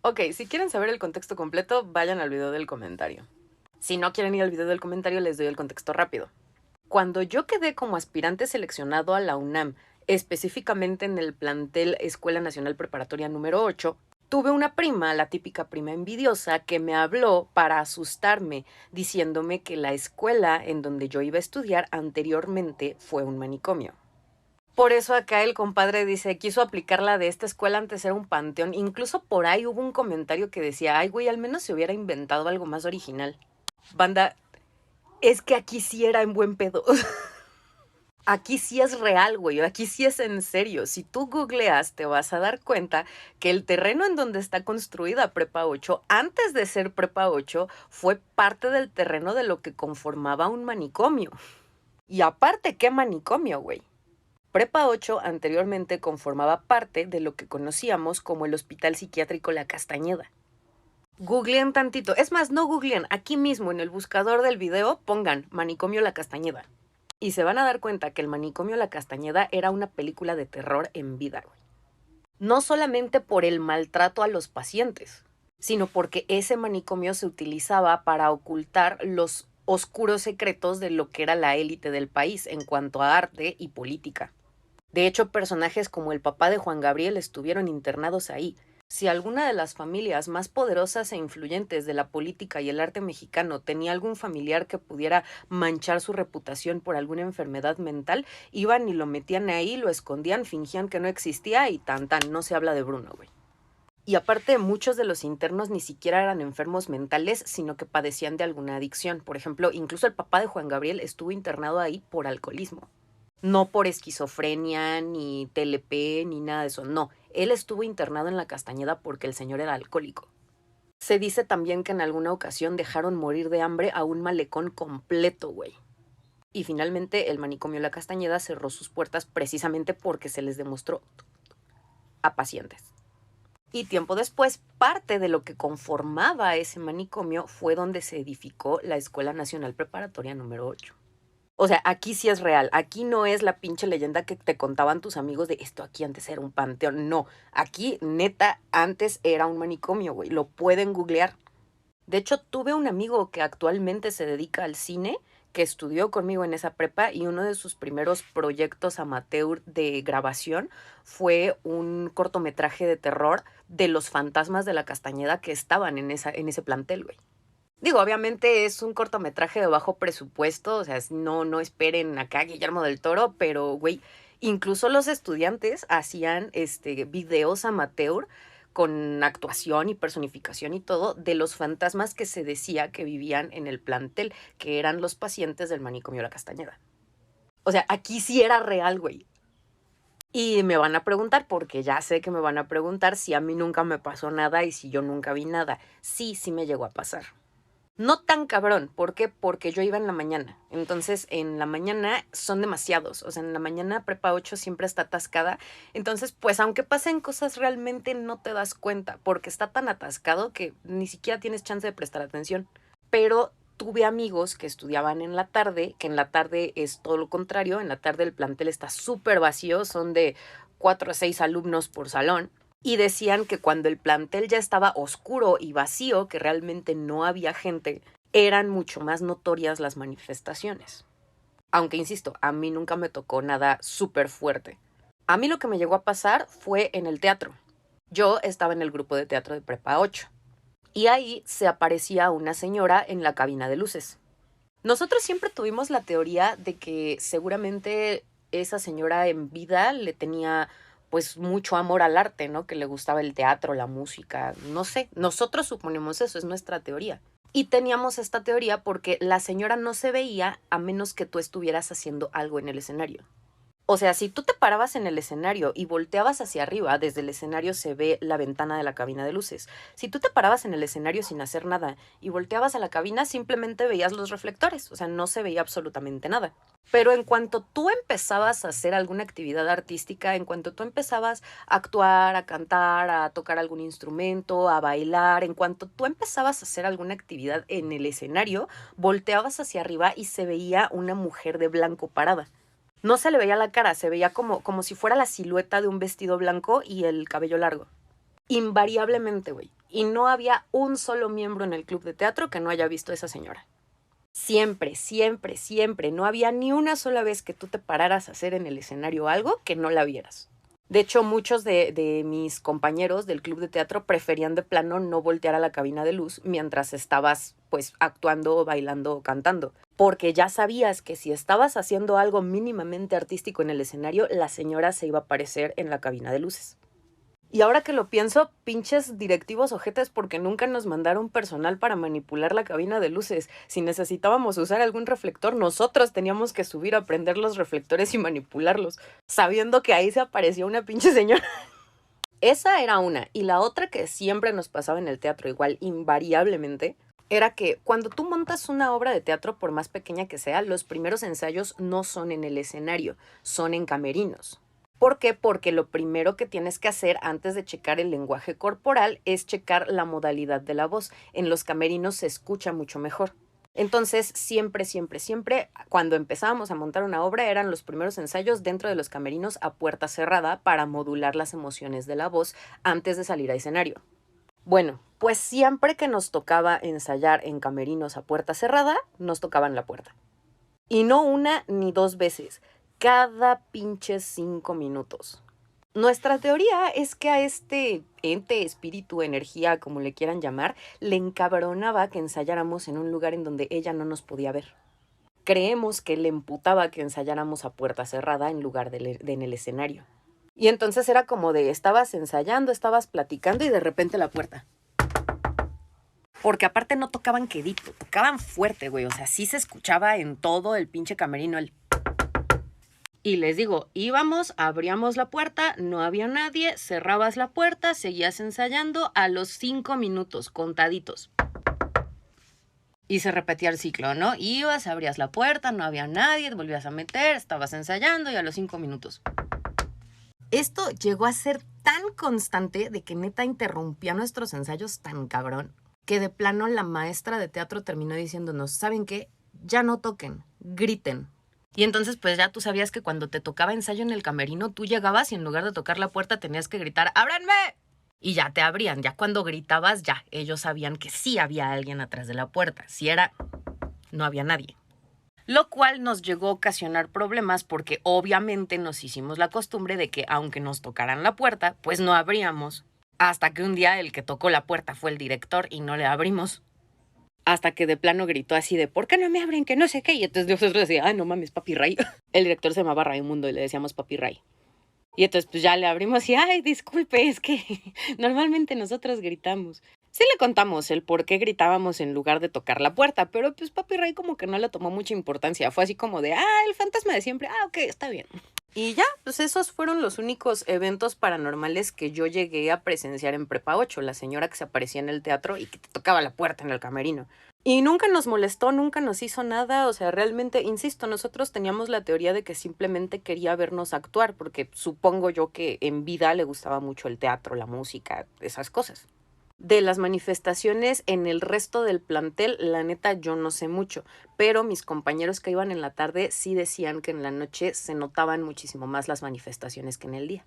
Ok, si quieren saber el contexto completo, vayan al video del comentario. Si no quieren ir al video del comentario, les doy el contexto rápido. Cuando yo quedé como aspirante seleccionado a la UNAM, específicamente en el plantel Escuela Nacional Preparatoria número 8, tuve una prima, la típica prima envidiosa, que me habló para asustarme, diciéndome que la escuela en donde yo iba a estudiar anteriormente fue un manicomio. Por eso acá el compadre dice, quiso aplicar la de esta escuela antes era un panteón. Incluso por ahí hubo un comentario que decía, ay güey, al menos se hubiera inventado algo más original. Banda, es que aquí sí era en buen pedo. Aquí sí es real, güey, aquí sí es en serio. Si tú googleas, te vas a dar cuenta que el terreno en donde está construida Prepa 8, antes de ser Prepa 8, fue parte del terreno de lo que conformaba un manicomio. Y aparte, ¿qué manicomio, güey? Prepa 8 anteriormente conformaba parte de lo que conocíamos como el Hospital Psiquiátrico La Castañeda. Googleen tantito, es más, no googleen, aquí mismo en el buscador del video pongan Manicomio La Castañeda. Y se van a dar cuenta que el Manicomio La Castañeda era una película de terror en vida, güey. No solamente por el maltrato a los pacientes, sino porque ese manicomio se utilizaba para ocultar los oscuros secretos de lo que era la élite del país en cuanto a arte y política. De hecho, personajes como el papá de Juan Gabriel estuvieron internados ahí. Si alguna de las familias más poderosas e influyentes de la política y el arte mexicano tenía algún familiar que pudiera manchar su reputación por alguna enfermedad mental, iban y lo metían ahí, lo escondían, fingían que no existía y tan tan, no se habla de Bruno, güey. Y aparte, muchos de los internos ni siquiera eran enfermos mentales, sino que padecían de alguna adicción. Por ejemplo, incluso el papá de Juan Gabriel estuvo internado ahí por alcoholismo. No por esquizofrenia, ni TLP, ni nada de eso, no. Él estuvo internado en La Castañeda porque el señor era alcohólico. Se dice también que en alguna ocasión dejaron morir de hambre a un malecón completo, güey. Y finalmente el manicomio La Castañeda cerró sus puertas precisamente porque se les demostró a pacientes. Y tiempo después, parte de lo que conformaba ese manicomio fue donde se edificó la Escuela Nacional Preparatoria número 8. O sea, aquí sí es real. Aquí no es la pinche leyenda que te contaban tus amigos de esto aquí antes era un panteón. No, aquí neta antes era un manicomio, güey. Lo pueden googlear. De hecho, tuve un amigo que actualmente se dedica al cine, que estudió conmigo en esa prepa y uno de sus primeros proyectos amateur de grabación fue un cortometraje de terror de los fantasmas de la Castañeda que estaban en ese plantel, güey. Digo, obviamente es un cortometraje de bajo presupuesto, o sea, no esperen acá a Guillermo del Toro, pero, güey, incluso los estudiantes hacían videos amateur con actuación y personificación y todo de los fantasmas que se decía que vivían en el plantel, que eran los pacientes del manicomio La Castañeda. O sea, aquí sí era real, güey. Y me van a preguntar, porque ya sé que me van a preguntar si a mí nunca me pasó nada y si yo nunca vi nada. Sí, sí me llegó a pasar. No tan cabrón, ¿por qué? Porque yo iba en la mañana. Entonces, en la mañana son demasiados. O sea, en la mañana Prepa 8 siempre está atascada. Entonces, pues aunque pasen cosas, realmente no te das cuenta, porque está tan atascado que ni siquiera tienes chance de prestar atención. Pero tuve amigos que estudiaban en la tarde, que en la tarde es todo lo contrario. En la tarde el plantel está súper vacío, son de 4 a 6 alumnos por salón. Y decían que cuando el plantel ya estaba oscuro y vacío, que realmente no había gente, eran mucho más notorias las manifestaciones. Aunque, insisto, a mí nunca me tocó nada súper fuerte. A mí lo que me llegó a pasar fue en el teatro. Yo estaba en el grupo de teatro de Prepa 8 y ahí se aparecía una señora en la cabina de luces. Nosotros siempre tuvimos la teoría de que seguramente esa señora en vida le tenía pues mucho amor al arte, ¿no? Que le gustaba el teatro, la música, no sé. Nosotros suponemos eso, es nuestra teoría. Y teníamos esta teoría porque la señora no se veía a menos que tú estuvieras haciendo algo en el escenario. O sea, si tú te parabas en el escenario y volteabas hacia arriba, desde el escenario se ve la ventana de la cabina de luces. Si tú te parabas en el escenario sin hacer nada y volteabas a la cabina, simplemente veías los reflectores, o sea, no se veía absolutamente nada. Pero en cuanto tú empezabas a hacer alguna actividad artística, en cuanto tú empezabas a actuar, a cantar, a tocar algún instrumento, a bailar, en cuanto tú empezabas a hacer alguna actividad en el escenario, volteabas hacia arriba y se veía una mujer de blanco parada. No se le veía la cara, se veía como si fuera la silueta de un vestido blanco y el cabello largo. Invariablemente, güey. Y no había un solo miembro en el club de teatro que no haya visto a esa señora. Siempre, siempre, siempre. No había ni una sola vez que tú te pararas a hacer en el escenario algo que no la vieras. De hecho, muchos de mis compañeros del club de teatro preferían de plano no voltear a la cabina de luz mientras estabas, pues, actuando, bailando o cantando. Porque ya sabías que si estabas haciendo algo mínimamente artístico en el escenario, la señora se iba a aparecer en la cabina de luces. Y ahora que lo pienso, pinches directivos ojetes porque nunca nos mandaron personal para manipular la cabina de luces. Si necesitábamos usar algún reflector, nosotros teníamos que subir a prender los reflectores y manipularlos, sabiendo que ahí se aparecía una pinche señora. Esa era una. Y la otra que siempre nos pasaba en el teatro, igual invariablemente, era que cuando tú montas una obra de teatro, por más pequeña que sea, los primeros ensayos no son en el escenario, son en camerinos. ¿Por qué? Porque lo primero que tienes que hacer antes de checar el lenguaje corporal es checar la modalidad de la voz. En los camerinos se escucha mucho mejor. Entonces, siempre, siempre, siempre, cuando empezábamos a montar una obra, eran los primeros ensayos dentro de los camerinos a puerta cerrada para modular las emociones de la voz antes de salir a escenario. Bueno, pues siempre que nos tocaba ensayar en camerinos a puerta cerrada, nos tocaban la puerta. Y no una ni dos veces, cada pinche 5 minutos. Nuestra teoría es que a este ente, espíritu, energía, como le quieran llamar, le encabronaba que ensayáramos en un lugar en donde ella no nos podía ver. Creemos que le emputaba que ensayáramos a puerta cerrada en lugar de en el escenario. Y entonces era como de, estabas ensayando, estabas platicando y de repente la puerta. Porque aparte no tocaban quedito, tocaban fuerte, güey. O sea, sí se escuchaba en todo el pinche camerino el... Y les digo, íbamos, abríamos la puerta, no había nadie, cerrabas la puerta, seguías ensayando a los 5 minutos, contaditos. Y se repetía el ciclo, ¿no? Ibas, abrías la puerta, no había nadie, te volvías a meter, estabas ensayando y a los 5 minutos. Esto llegó a ser tan constante de que neta interrumpía nuestros ensayos tan cabrón, que de plano la maestra de teatro terminó diciéndonos, ¿saben qué? Ya no toquen, griten. Y entonces pues ya tú sabías que cuando te tocaba ensayo en el camerino, tú llegabas y en lugar de tocar la puerta tenías que gritar ¡ábranme! Y ya te abrían. Ya cuando gritabas, ya ellos sabían que sí había alguien atrás de la puerta. Si era, no había nadie. Lo cual nos llegó a ocasionar problemas porque obviamente nos hicimos la costumbre de que aunque nos tocaran la puerta, pues no abríamos. Hasta que un día el que tocó la puerta fue el director y no le abrimos. Hasta que de plano gritó así de, ¿por qué no me abren? Que no sé qué. Y entonces nosotros decíamos, ay, no mames, Papi Ray. El director se llamaba Raimundo y le decíamos Papi Ray. Y entonces pues ya le abrimos y, ay, disculpe, es que normalmente nosotros gritamos. Sí le contamos el por qué gritábamos en lugar de tocar la puerta, pero pues Papi Ray como que no le tomó mucha importancia. Fue así como de, el fantasma de siempre, ok, está bien. Y ya, pues esos fueron los únicos eventos paranormales que yo llegué a presenciar en Prepa 8, la señora que se aparecía en el teatro y que te tocaba la puerta en el camerino. Y nunca nos molestó, nunca nos hizo nada, o sea, realmente, insisto, nosotros teníamos la teoría de que simplemente quería vernos actuar, porque supongo yo que en vida le gustaba mucho el teatro, la música, esas cosas. De las manifestaciones en el resto del plantel, la neta yo no sé mucho, pero mis compañeros que iban en la tarde sí decían que en la noche se notaban muchísimo más las manifestaciones que en el día.